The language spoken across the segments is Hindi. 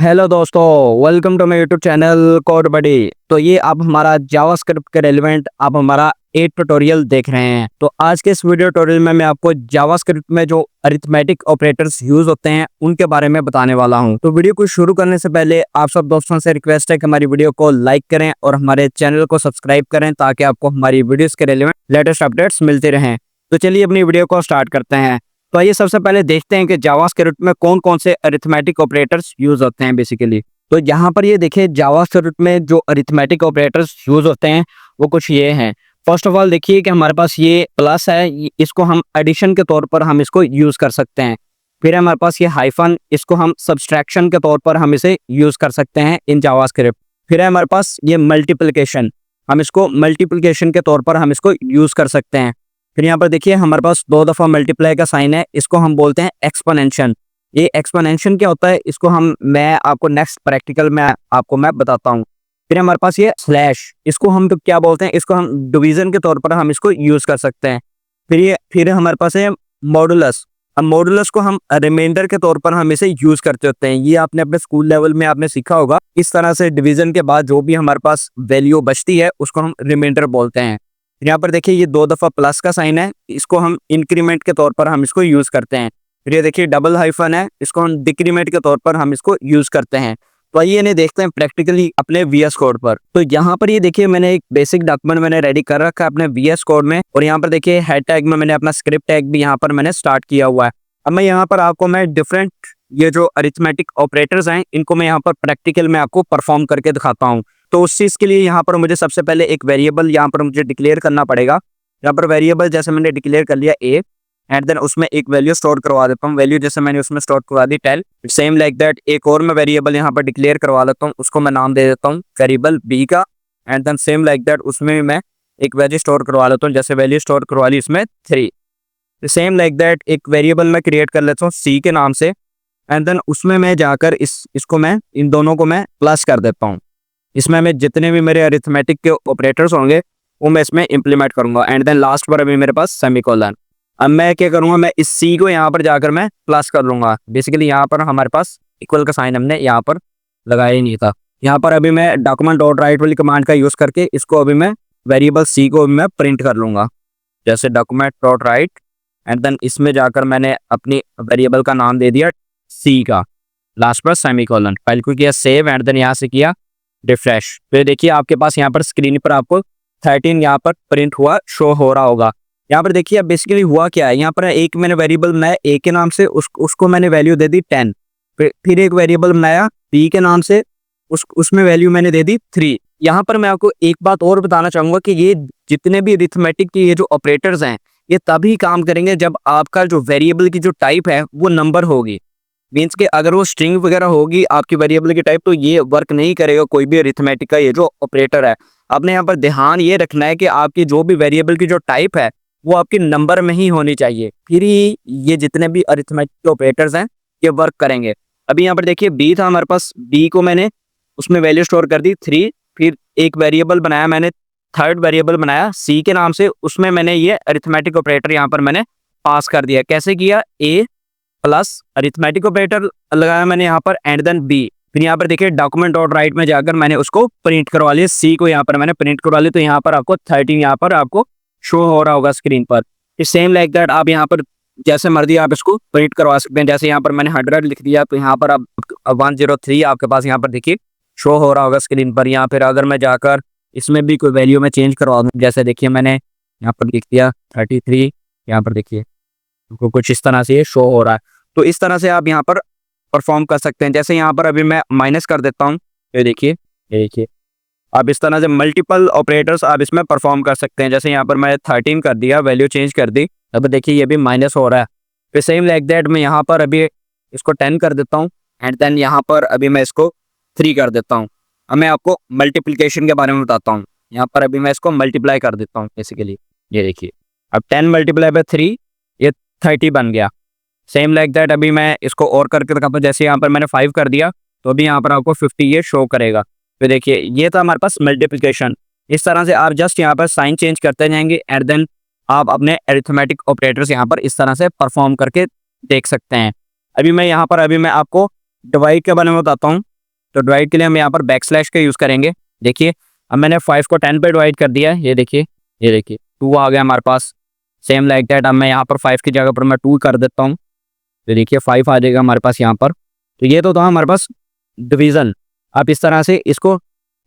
हेलो दोस्तों, welcome to my YouTube channel code buddy. तो ये आप हमारा जावास्क्रिप्ट के रेलिवेंट आप हमारा एक ट्यूटोरियल देख रहे हैं। तो आज के इस वीडियो ट्यूटोरियल में मैं आपको जावास्क्रिप्ट में जो अरिथमेटिक ऑपरेटर्स यूज होते हैं उनके बारे में बताने वाला हूं। तो वीडियो को शुरू करने से पहले आप सब दोस्तों से रिक्वेस्ट है कि हमारी वीडियो को लाइक करें और हमारे चैनल को सब्सक्राइब करें ताकि आपको हमारी वीडियोस के रेलिवेंट लेटेस्ट अपडेट्स मिलते रहें। तो चलिए अपनी वीडियो को स्टार्ट करते हैं। तो आइए सबसे पहले देखते हैं कि जावास्क्रिप्ट में कौन कौन से अरिथमेटिक ऑपरेटर्स यूज होते हैं बेसिकली। तो यहाँ पर ये देखिए जावास्क्रिप्ट में जो अरिथमेटिक ऑपरेटर्स यूज होते हैं वो कुछ ये हैं। फर्स्ट ऑफ ऑल देखिए कि हमारे पास ये प्लस है, इसको हम एडिशन के तौर पर हम इसको यूज कर सकते हैं। फिर हमारे पास ये हाइफन, इसको हम सब्सट्रैक्शन के तौर पर हम इसे यूज कर सकते हैं इन जावास्क्रिप्ट। फिर है हमारे पास ये मल्टीप्लिकेशन, हम इसको मल्टीप्लिकेशन के तौर पर हम इसको यूज कर सकते हैं। फिर यहाँ पर देखिए हमारे पास 2 दफा मल्टीप्लाई का साइन है, इसको हम बोलते हैं एक्सपोनेंशन। ये एक्सपोनेंशन क्या होता है इसको मैं आपको नेक्स्ट प्रैक्टिकल में आपको मैं बताता हूँ। फिर हमारे पास ये स्लैश, इसको हम तो क्या बोलते हैं, इसको हम डिवीजन के तौर पर हम इसको यूज कर सकते हैं। फिर हमारे पास है मॉडुलस। अब मॉडुलस को हम रिमाइंडर के तौर पर हम इसे यूज करते होते हैं। ये आपने अपने स्कूल लेवल में आपने सीखा होगा। इस तरह से डिवीजन के बाद जो भी हमारे पास वैल्यू बचती है उसको हम रिमाइंडर बोलते हैं। यहाँ पर देखिए ये 2 दफा प्लस का साइन है, इसको हम इंक्रीमेंट के तौर पर हम इसको यूज करते हैं। फिर ये देखिए डबल हाइफन है, इसको हम डिक्रीमेंट के तौर पर हम इसको यूज करते हैं। तो आइए इन्हें देखते हैं प्रैक्टिकली अपने VS कोड पर। तो यहाँ पर ये देखिए मैंने एक बेसिक डॉक्यूमेंट मैंने रेडी कर रखा है अपने VS कोड में, और यहाँ पर देखिए हेड टैग में मैंने अपना स्क्रिप्ट टैग भी यहाँ पर मैंने स्टार्ट किया हुआ है। अब मैं यहाँ पर आपको मैं डिफरेंट ये जो अरिथमेटिक ऑपरेटर्स हैं इनको मैं यहाँ पर प्रैक्टिकल में आपको परफॉर्म करके दिखाता हूँ। तो उस चीज़ के लिए यहाँ पर मुझे सबसे पहले एक वेरिएबल यहाँ पर मुझे डिक्लेयर करना पड़ेगा। यहाँ पर वेरिएबल जैसे मैंने डिक्लेयर कर लिया a, एंड देन उसमें एक वैल्यू स्टोर करवा देता हूँ। वैल्यू जैसे मैंने उसमें स्टोर करवा दी 10। सेम लाइक दैट एक और मैं वेरिएबल यहाँ पर डिक्लेयर करवा लेता हूँ, उसको मैं नाम दे देता हूँ वेरिएबल b का। And then same like that उसमें भी मैं एक वैल्यू स्टोर करवा लेता हूँ, जैसे वैल्यू स्टोर करवा ली इसमें 3। सेम लाइक दैट एक वेरिएबल मैं क्रिएट कर लेता हूँ c के नाम से। एंड देन उसमें मैं जाकर इसको मैं इन दोनों को मैं प्लस कर देता हूँ। इसमें मैं जितने भी मेरे अरिथमेटिक के ऑपरेटर्स होंगे वो मैं इसमें इंप्लीमेंट करूंगा। एंड देन लास्ट पर अभी मेरे पास सेमीकोलन। अब मैं क्या करूंगा, मैं इस सी को यहाँ पर जाकर मैं प्लस कर लूंगा। बेसिकली यहाँ पर हमारे पास इक्वल का साइन हमने यहाँ पर लगाया ही नहीं था। यहाँ पर अभी मैं डॉक्यूमेंट डॉट राइट वाली कमांड का यूज करके इसको अभी मैं वेरिएबल सी को मैं प्रिंट कर लूंगा, जैसे document dot write. And then इसमें जाकर मैंने अपनी वेरिएबल का नाम दे दिया सी का, लास्ट पर सेमीकोलन। फाइल को किया सेव एंड देन यहाँ से किया रिफ्रेश। फिर देखिए आपके पास यहाँ पर स्क्रीन पर आपको 13 यहाँ पर प्रिंट हुआ शो हो रहा होगा। यहाँ पर देखिए अब बेसिकली हुआ क्या है, यहाँ पर एक मैंने वेरिएबल बनाया a के नाम से, उसको मैंने वैल्यू दे दी 10। फिर एक वेरिएबल बनाया b के नाम से, उसमें वैल्यू मैंने दे दी 3। यहाँ पर मैं आपको एक बात और बताना चाहूंगा कि ये जितने भी अरिथमेटिक के ये जो ऑपरेटर्स हैं ये तभी काम करेंगे जब आपका जो वेरिएबल की जो टाइप है वो नंबर होगी। मीन्स कि अगर वो स्ट्रिंग वगैरह होगी आपकी वेरिएबल की टाइप तो ये वर्क नहीं करेगा कोई भी अरिथमेटिक का ये जो ऑपरेटर है। आपने यहाँ पर ध्यान ये रखना है कि आपकी जो भी वेरिएबल की जो टाइप है वो आपकी नंबर में ही होनी चाहिए, फिर ही ये जितने भी अरिथमेटिक ऑपरेटर्स हैं ये वर्क करेंगे। अभी यहाँ पर देखिए b था हमारे पास, b को मैंने उसमें वैल्यू स्टोर कर दी 3। फिर एक वेरिएबल बनाया मैंने, थर्ड वेरिएबल बनाया c के नाम से, उसमें मैंने ये अरिथमेटिक ऑपरेटर यहाँ पर मैंने पास कर दिया। कैसे किया, a प्लस अरिथमेटिक ऑपरेटर लगाया मैंने यहाँ पर एंड देन b। फिर यहाँ पर देखिए डॉक्यूमेंट डॉट राइट में जाकर मैंने उसको प्रिंट करवा लिया, c को यहाँ पर मैंने प्रिंट करवा लिया। तो यहाँ पर आपको 13 यहाँ पर आपको शो हो रहा होगा स्क्रीन पर। सेम लाइक दैट आप यहाँ पर जैसे मर्जी आप इसको प्रिंट करवा सकते हैं। जैसे यहाँ पर मैंने 100 लिख दिया तो यहाँ पर अब 103 आपके पास यहाँ पर देखिए शो हो रहा होगा स्क्रीन पर। यहाँ फिर अगर मैं जाकर इसमें भी कोई वैल्यू में चेंज करवा दूँ, जैसे देखिए मैंने यहाँ पर लिख दिया 33, यहाँ पर देखिए कुछ इस तरह से ये शो हो रहा है। तो इस तरह से आप यहाँ पर परफॉर्म कर सकते हैं। जैसे यहाँ पर अभी मैं माइनस कर देता हूँ, ये देखिए आप इस तरह से मल्टीपल ऑपरेटर्स आप इसमें परफॉर्म कर सकते हैं। जैसे यहाँ पर मैं 13 कर दिया, वैल्यू चेंज कर दी, अब देखिए ये भी माइनस हो रहा है। फिर सेम लाइक दैट मैं यहाँ पर अभी इसको 10 कर देता हूँ एंड देन यहाँ पर अभी मैं इसको 3 कर देता हूँ। अब मैं आपको मल्टीप्लिकेशन के बारे में बताता हूँ। यहाँ पर अभी मैं इसको मल्टीप्लाई कर देता हूँ बेसिकली, ये देखिए अब 10 मल्टीप्लाई बाय 3 ये 30 बन गया। सेम लाइक दैट अभी मैं इसको और करके दिखाता हूँ। जैसे यहाँ पर मैंने 5 कर दिया तो अभी यहाँ पर आपको 50 ये शो करेगा। तो देखिए ये था हमारे पास मल्टीप्लिकेशन। इस तरह से आप जस्ट यहाँ पर साइन चेंज करते जाएंगे एंड देन आप अपने अरिथमेटिक ऑपरेटर्स यहाँ पर इस तरह से परफॉर्म करके देख सकते हैं। अभी मैं आपको डिवाइड के बारे में बताता हूँ। तो डिवाइड के लिए हम यहाँ पर बैक स्लैश का यूज़ करेंगे। देखिए अब मैंने 5 को 10 पे डिवाइड कर दिया है, ये देखिए 2 आ गया हमारे पास। सेम लाइक दैट अब मैं यहाँ पर 5 की जगह पर मैं 2 कर देता हूँ, तो देखिए 5 आ जाएगा हमारे पास यहाँ पर। तो ये तो था हमारे पास डिवीज़न। आप इस तरह से इसको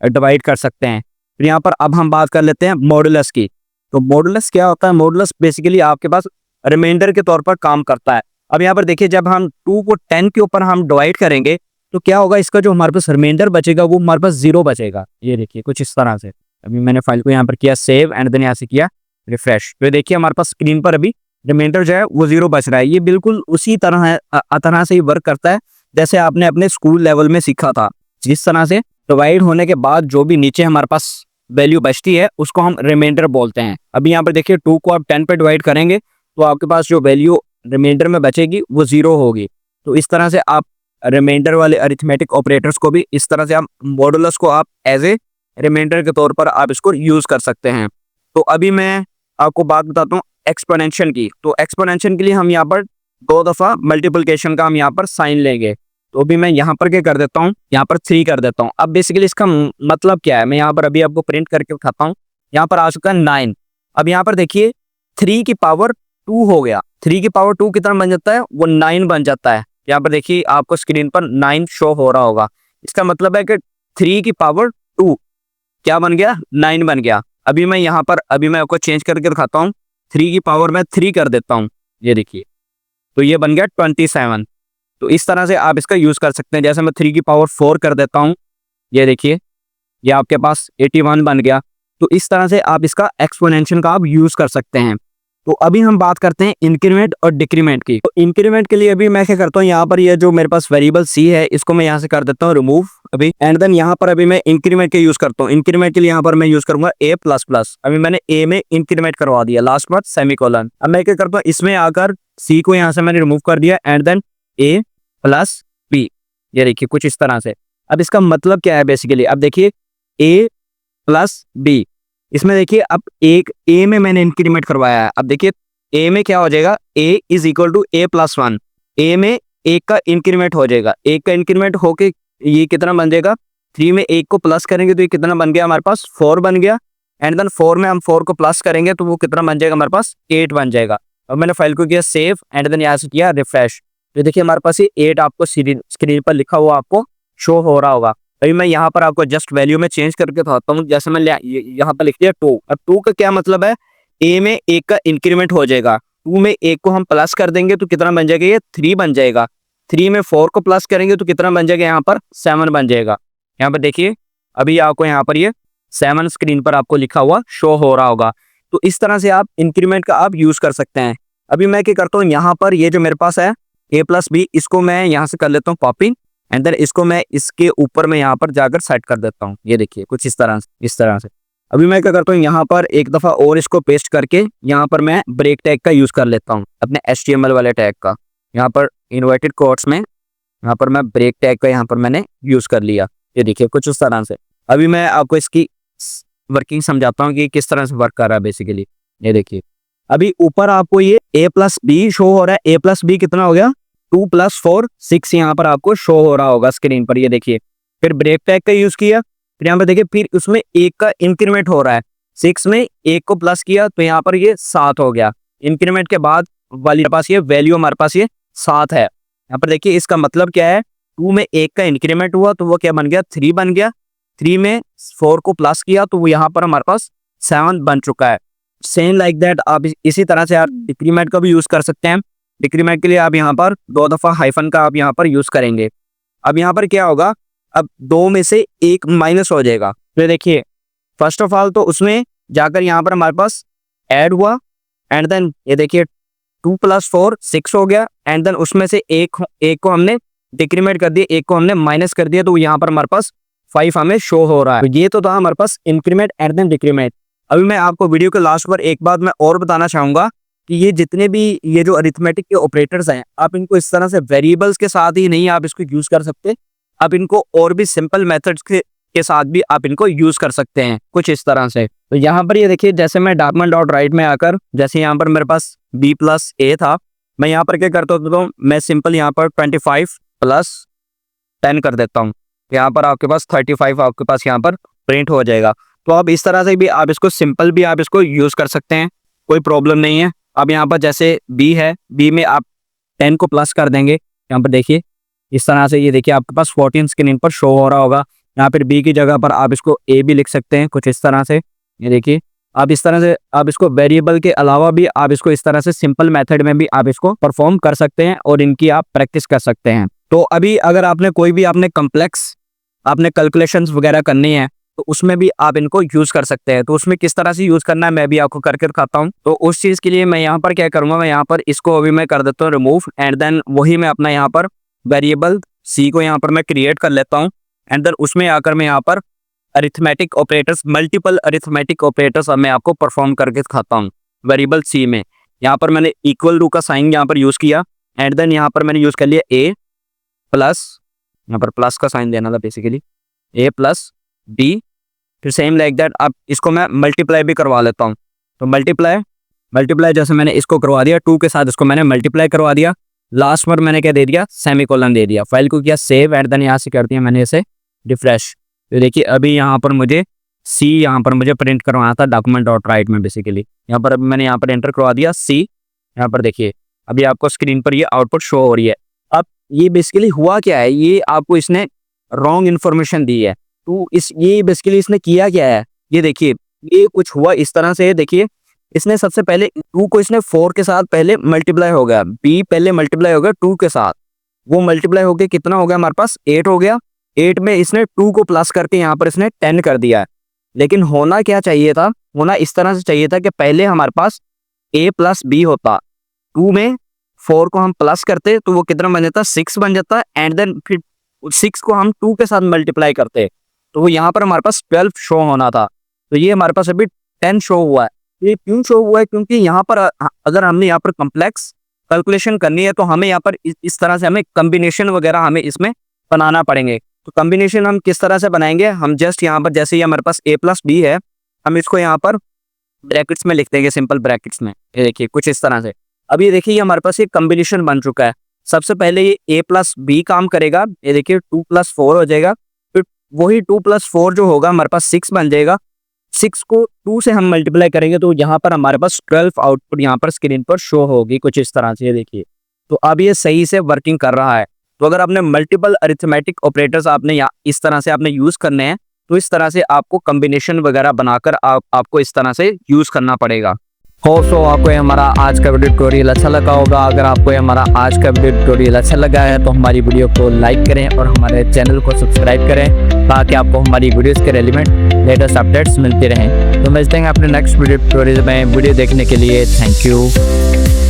डिवाइड कर सकते हैं। फिर यहाँ पर अब हम बात कर लेते हैं मॉडुलस की। तो मॉडुलस क्या होता है? मॉडुलस बेसिकली आपके पास रिमाइंडर के तौर पर काम करता है। अब यहाँ पर देखिए जब हम 2 को 10 के ऊपर हम डिवाइड करेंगे तो क्या होगा, इसका जो हमारे पास रिमाइंडर बचेगा वो हमारे पास 0 बचेगा। ये देखिए कुछ इस तरह से। अभी मैंने फाइल को यहाँ पर किया सेव एंड देन यहाँ से किया रिफ्रेश, तो देखिए हमारे पास स्क्रीन पर अभी रिमाइंडर जो है वो 0 बच रहा है। ये बिल्कुल उसी तरह से ही वर्क करता है जैसे आपने अपने स्कूल लेवल में सीखा था। जिस तरह से डिवाइड होने के बाद जो भी नीचे हमारे पास वैल्यू बचती है उसको हम रिमाइंडर बोलते हैं। अभी यहाँ पर देखिए 2 को आप 10 पे डिवाइड करेंगे तो आपके पास जो वैल्यू रिमाइंडर में बचेगी वो 0 होगी। तो इस तरह से आप रिमाइंडर वाले अरिथमेटिक ऑपरेटर्स को भी इस तरह से आप मॉडुलस को आप एज ए रिमाइंडर के तौर पर आप इसको यूज कर सकते हैं। तो अभी मैं आपको बात बताता हूँ एक्सपोनेंशियल की। तो एक्सपोनेंशियल के लिए हम यहाँ पर 2 दफ़ा मल्टीप्लिकेशन का हम यहाँ पर साइन लेंगे। तो अभी मैं यहाँ पर क्या कर देता हूँ, यहाँ पर 3 कर देता हूँ। अब बेसिकली इसका मतलब क्या है, मैं यहाँ पर अभी आपको प्रिंट करके दिखाता हूँ। यहाँ पर आ चुका है 9। अब यहाँ पर देखिए 3 की पावर 2 हो गया। 3 की पावर 2 कितना बन जाता है? वो 9 बन जाता है। यहाँ पर देखिए आपको स्क्रीन पर 9 शो हो रहा होगा। इसका मतलब है कि 3 की पावर 2 क्या बन गया? 9 बन गया। अभी मैं यहाँ पर मैं आपको चेंज करके दिखाता हूँ। 3 की पावर मैं 3 कर देता हूँ, ये देखिए, तो ये बन गया 27। तो इस तरह से आप इसका यूज कर सकते हैं। जैसे मैं 3 की पावर 4 कर देता हूँ, ये देखिए ये आपके पास 81 बन गया। तो इस तरह से आप इसका एक्सपोनेंशियल का आप यूज कर सकते हैं। तो अभी हम बात करते हैं इंक्रीमेंट और डिक्रीमेंट की। तो इंक्रीमेंट के लिए अभी मैं क्या करता हूँ, यहाँ पर ये जो मेरे पास वेरिएबल सी है इसको मैं यहाँ से कर देता हूँ रिमूव अभी, एंड देन यहाँ पर अभी मैं इंक्रीमेंट के यूज करता हूँ। इंक्रीमेंट के लिए यहाँ पर मैं यूज करूंगा a++। अभी मैंने a में इंक्रीमेंट करवा दिया, लास्ट बार सेमीकोलन। अब मैं क्या करता हूँ, इसमें आकर c को यहाँ से मैंने रिमूव कर दिया एंड देन a+b, ये देखिए कुछ इस तरह से। अब इसका मतलब क्या है बेसिकली, अब देखिए a+b, इसमें देखिए अब एक a में मैंने इंक्रीमेंट करवाया है। अब देखिए a में क्या हो जाएगा, a is equal to a+1। a में 1 का इंक्रीमेंट हो जाएगा। 1 का इंक्रीमेंट होके ये कितना बन जाएगा, 3 में 1 को प्लस करेंगे तो ये कितना बन गया हमारे पास, 4 बन गया। एंड देन 4 में हम 4 को प्लस करेंगे तो वो कितना बन जाएगा हमारे पास, 8 बन जाएगा। अब मैंने फाइल को किया सेव एंड देन यहाँ से किया रिफ्रेश, तो देखिए हमारे पास ये 8 आपको स्क्रीन पर लिखा हुआ आपको शो हो रहा होगा। अभी मैं यहाँ पर आपको जस्ट वैल्यू में चेंज करके दिखाता हूँ। जैसे मैं यहाँ पर लिख दिया 2। अब 2 का क्या मतलब है, a में 1 का इंक्रीमेंट हो जाएगा। 2 में 1 को हम प्लस कर देंगे तो कितना बन जाएगा, ये 3 बन जाएगा। 3 में 4 को प्लस करेंगे तो कितना बन जाएगा, यहाँ पर 7 बन जाएगा। यहाँ पर देखिए अभी आपको यहाँ पर ये 7 स्क्रीन पर आपको लिखा हुआ शो हो रहा होगा। तो इस तरह से आप इंक्रीमेंट का आप यूज कर सकते हैं। अभी मैं क्या करता हूँ, यहाँ पर ये जो मेरे पास है a+b, इसको मैं यहाँ से कर लेता हूँ कॉपी एंड देन इसको मैं इसके ऊपर में यहाँ पर जाकर सेट कर देता हूँ। ये देखिए कुछ इस तरह से। अभी मैं क्या करता हूँ, यहाँ पर एक दफा और इसको पेस्ट करके यहाँ पर मैं ब्रेक टैग का यूज कर लेता हूँ, अपने HTML वाले टैग का। यहाँ पर इन्वर्टेड कोट्स में यहाँ पर मैं ब्रेक टैग का यहाँ पर मैंने यूज कर लिया। ये देखिए कुछ उस तरह से। अभी मैं आपको इसकी वर्किंग समझाता हूँ कि किस तरह से वर्क कर रहा है बेसिकली। ये देखिए अभी ऊपर आपको ये a+b शो हो रहा है। a+b कितना हो गया, 2 + 4 6 यहाँ पर आपको शो हो रहा होगा स्क्रीन पर। ये देखिए फिर ब्रेक टैग का यूज किया, फिर यहाँ पर देखिए फिर उसमें 1 का इंक्रीमेंट हो रहा है। 6 में 1 को प्लस किया तो यहाँ पर ये 7 हो गया। इंक्रीमेंट के बाद वाली पास ये वैल्यू हमारे पास ये 7 है। यहाँ पर देखिए इसका मतलब क्या है, 2 में 1 का इंक्रीमेंट हुआ तो वो क्या बन गया, 3 बन गया। 3 में 4 को प्लस किया तो वो यहाँ पर हमारे पास 7 बन चुका है। सेम लाइक दैट आप इसी तरह से आप डिक्रीमेंट का भी यूज कर सकते हैं। डिक्रीमेंट के लिए आप यहाँ पर 2 दफा हाइफन का आप यहाँ पर यूज करेंगे। अब यहाँ पर क्या होगा, अब 2 में से 1 माइनस हो जाएगा। तो देखिए फर्स्ट ऑफ ऑल तो उसमें जाकर यहाँ पर हमारे पास ऐड हुआ एंड देन ये देखिए 2 + 4 6 हो गया। एंड देन उसमें से एक को हमने डिक्रीमेंट कर दिया, 1 को हमने माइनस कर दिया, तो यहाँ पर हमारे पास 5 हमें शो हो रहा है। तो ये तो था हमारे पास इंक्रीमेंट एंड देन डिक्रीमेंट। अभी मैं आपको वीडियो के लास्ट पर एक बात मैं और बताना चाहूंगा कि ये जितने भी ये जो अरिथमेटिक के ऑपरेटर्स हैं, आप इनको इस तरह से वेरिएबल्स के साथ ही नहीं आप इसको यूज कर सकते, आप इनको और भी सिंपल मेथड्स के साथ भी आप इनको यूज कर सकते हैं कुछ इस तरह से। तो यहाँ पर ये देखिए जैसे मैं document.write में आकर जैसे यहाँ पर मेरे पास b+a था, मैं यहाँ पर क्या करता हूँ, मैं सिंपल यहाँ पर 25 + 10 कर देता हूँ। यहाँ पर आपके पास 35 आपके पास यहाँ पर प्रिंट हो जाएगा। तो अब इस तरह से भी आप इसको सिंपल भी आप इसको यूज़ कर सकते हैं, कोई प्रॉब्लम नहीं है। अब यहाँ पर जैसे बी है, बी में आप 10 को प्लस कर देंगे। यहाँ पर देखिए इस तरह से, ये देखिए आपके पास 14 स्क्रीन पर शो हो रहा होगा। यहाँ पर बी की जगह पर आप इसको ए भी लिख सकते हैं कुछ इस तरह से। ये देखिए आप इस तरह से आप इसको वेरिएबल के अलावा भी आप इसको इस तरह से सिंपल मेथड में भी आप इसको परफॉर्म कर सकते हैं और इनकी आप प्रैक्टिस कर सकते हैं। तो अभी अगर आपने कोई भी आपने कम्प्लेक्स आपने कैलकुलेशंस वगैरह करनी है तो उसमें भी आप इनको यूज़ कर सकते हैं। तो उसमें किस तरह से यूज़ करना है मैं भी आपको करके दिखाता हूँ। तो उस चीज़ के लिए मैं यहाँ पर क्या करूँगा, मैं यहाँ पर इसको अभी मैं कर देता हूँ रिमूव, एंड देन वही मैं अपना यहाँ पर वेरिएबल सी को यहाँ पर मैं क्रिएट कर लेता हूँ। एंड देन उसमें आकर मैं यहाँ पर arithmetic operators, multiple arithmetic operators अब मैं आपको परफॉर्म करके दिखाता हूँ वेरिएबल सी में। यहाँ पर मैंने इक्वल टू का साइन यहाँ पर यूज़ किया, एंड देन यहाँ पर मैंने यूज़ कर लिया ए प्लस, यहाँ पर प्लस का साइन देना था बेसिकली, ए प्लस बी। फिर सेम लाइक दैट अब इसको मैं मल्टीप्लाई भी करवा लेता हूँ। तो मल्टीप्लाई जैसे मैंने इसको करवा दिया 2 के साथ, इसको मैंने मल्टीप्लाई करवा दिया। लास्ट पर मैंने क्या दे दिया, सेमीकोलन दे दिया। फाइल को किया सेव, एंड देन यहाँ से कर दिया मैंने इसे रिफ्रेश। तो देखिए अभी यहाँ पर मुझे सी यहाँ पर मुझे प्रिंट करवाना था डॉक्यूमेंट डॉट राइट में बेसिकली। यहाँ पर अभी मैंने यहाँ पर एंटर करवा दिया सी। यहाँ पर देखिए अभी आपको स्क्रीन पर ये आउटपुट शो हो रही है। अब ये बेसिकली हुआ क्या है, ये आपको इसने रॉन्ग इन्फॉर्मेशन दी है। तो ये बेसिकली इसने किया क्या है, ये देखिए ये कुछ हुआ इस तरह से। देखिए इसने सबसे पहले 2 को इसने 4 के साथ पहले मल्टीप्लाई हो गया, बी पहले मल्टीप्लाई हो गया 2 के साथ, वो मल्टीप्लाई हो गया कितना हो गया हमारे पास 8 हो गया। 8 में इसने 2 को प्लस करके यहाँ पर इसने 10 कर दिया है। लेकिन होना क्या चाहिए था, होना इस तरह से चाहिए था कि पहले हमारे पास a प्लस बी होता, 2 में 4 को हम प्लस करते तो वो कितना बन जाता 6 बन जाता, एंड देन फिर 6 को हम 2 के साथ मल्टीप्लाई करते तो वो यहाँ पर हमारे पास 12 शो होना था। तो ये हमारे पास अभी 10 शो हुआ है। ये क्यों शो हुआ है, क्योंकि यहाँ पर अगर हमने यहाँ पर कम्प्लेक्स कैलकुलेशन करनी है तो हमें यहाँ पर इस तरह से हमें कम्बिनेशन वगैरह हमें इसमें बनाना पड़ेंगे। तो कम्बिनेशन हम किस तरह से बनाएंगे, हम जस्ट यहाँ पर जैसे ही हमारे पास a प्लस बी है, हम इसको यहाँ पर ब्रैकेट्स में लिख देंगे, सिंपल ब्रैकेट्स में। ये देखिए कुछ इस तरह से। अब ये देखिए हमारे पास ये कम्बिनेशन बन चुका है। सबसे पहले ये a प्लस बी काम करेगा, ये देखिए 2 प्लस 4 हो जाएगा, फिर वही 2 प्लस 4 जो होगा हमारे पास 6 बन जाएगा। 6 को 2 से हम मल्टीप्लाई करेंगे तो यहाँ पर हमारे पास 12 आउटपुट यहाँ पर स्क्रीन पर शो होगी कुछ इस तरह से। ये देखिए तो अब ये सही से वर्किंग कर रहा है। तो अगर आपने मल्टीपल अरिथमेटिक ऑपरेटर्स आपने या इस तरह से आपने यूज़ करने हैं तो इस तरह से आपको कम्बिनेशन वगैरह बनाकर आपको इस तरह से यूज़ करना पड़ेगा। सो आपको हमारा आज का वीडियो ट्यूटोरियल अच्छा लगा होगा। अगर आपको हमारा आज का वीडियो ट्यूटोरियल अच्छा लगा है तो हमारी वीडियो को लाइक करें और हमारे चैनल को सब्सक्राइब करें ताकि आपको हमारी वीडियोस के रेलिवेंट लेटेस्ट अपडेट्स मिलते रहें। तो मिलते हैं अपने नेक्स्ट वीडियो ट्यूटोरियल में। वीडियो देखने के लिए थैंक यू।